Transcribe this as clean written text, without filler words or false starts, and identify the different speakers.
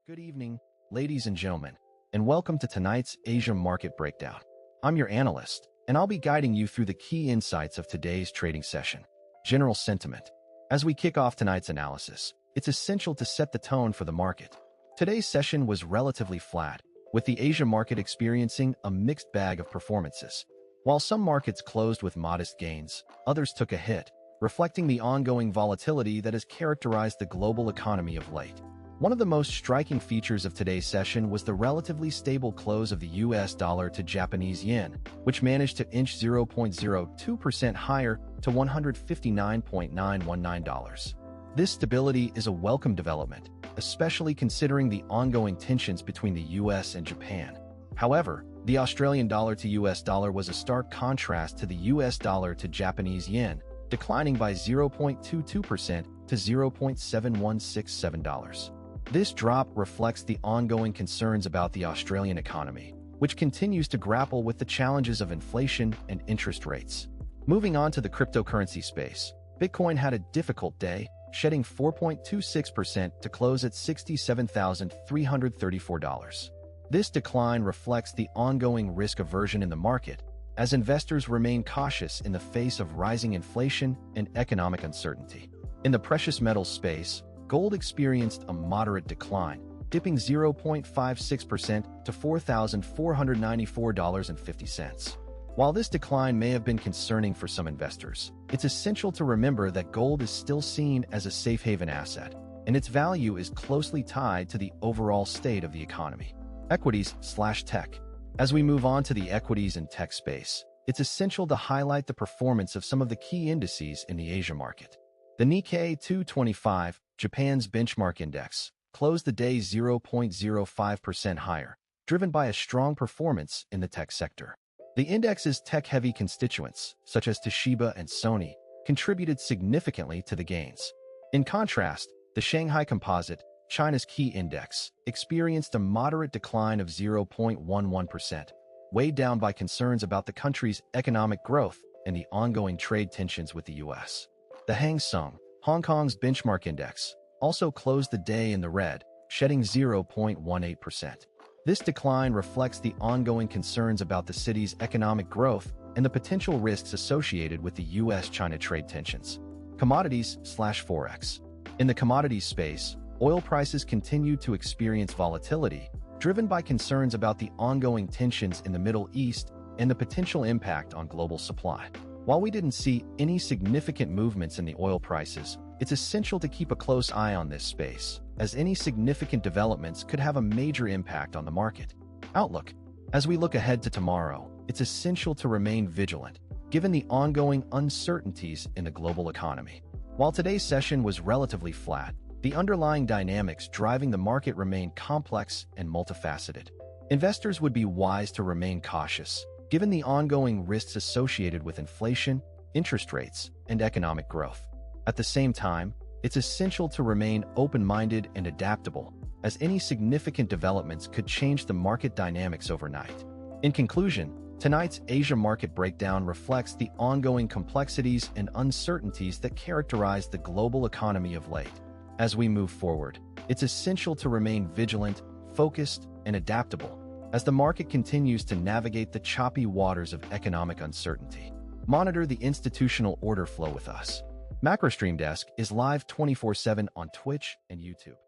Speaker 1: Good evening, ladies and gentlemen, and welcome to tonight's Asia Market Breakdown. I'm your analyst, and I'll be guiding you through the key insights of today's trading session. General sentiment. As we kick off tonight's analysis, it's essential to set the tone for the market. Today's session was relatively flat, with the Asia market experiencing a mixed bag of performances. While some markets closed with modest gains, others took a hit, reflecting the ongoing volatility that has characterized the global economy of late. One of the most striking features of today's session was the relatively stable close of the US dollar to Japanese yen, which managed to inch 0.02% higher to $159.919. This stability is a welcome development, especially considering the ongoing tensions between the US and Japan. However, the Australian dollar to US dollar was a stark contrast to the US dollar to Japanese yen, declining by 0.22% to $0.7167. This drop reflects the ongoing concerns about the Australian economy, which continues to grapple with the challenges of inflation and interest rates. Moving on to the cryptocurrency space, Bitcoin had a difficult day, shedding 4.26% to close at $67,334. This decline reflects the ongoing risk aversion in the market, as investors remain cautious in the face of rising inflation and economic uncertainty. In the precious metals space, gold experienced a moderate decline, dipping 0.56% to $4,494.50. While this decline may have been concerning for some investors, it's essential to remember that gold is still seen as a safe haven asset, and its value is closely tied to the overall state of the economy. Equities/tech. As we move on to the equities and tech space, it's essential to highlight the performance of some of the key indices in the Asia market. The Nikkei 225, Japan's benchmark index, closed the day 0.05% higher, driven by a strong performance in the tech sector. The index's tech-heavy constituents, such as Toshiba and Sony, contributed significantly to the gains. In contrast, the Shanghai Composite, China's key index, experienced a moderate decline of 0.11%, weighed down by concerns about the country's economic growth and the ongoing trade tensions with the US. The Hang Seng, Hong Kong's benchmark index, also closed the day in the red, shedding 0.18%. This decline reflects the ongoing concerns about the city's economic growth and the potential risks associated with the US-China trade tensions. Commodities/forex. In the commodities space, oil prices continue to experience volatility, driven by concerns about the ongoing tensions in the Middle East and the potential impact on global supply. While we didn't see any significant movements in the oil prices, it's essential to keep a close eye on this space, as any significant developments could have a major impact on the market. Outlook. As we look ahead to tomorrow, it's essential to remain vigilant, given the ongoing uncertainties in the global economy. While today's session was relatively flat, the underlying dynamics driving the market remain complex and multifaceted. Investors would be wise to remain cautious, given the ongoing risks associated with inflation, interest rates, and economic growth. At the same time, it's essential to remain open-minded and adaptable, as any significant developments could change the market dynamics overnight. In conclusion, tonight's Asia market breakdown reflects the ongoing complexities and uncertainties that characterize the global economy of late. As we move forward, it's essential to remain vigilant, focused, and adaptable, as the market continues to navigate the choppy waters of economic uncertainty. Monitor the institutional order flow with us. MacroStream Desk is live 24/7 on Twitch and YouTube.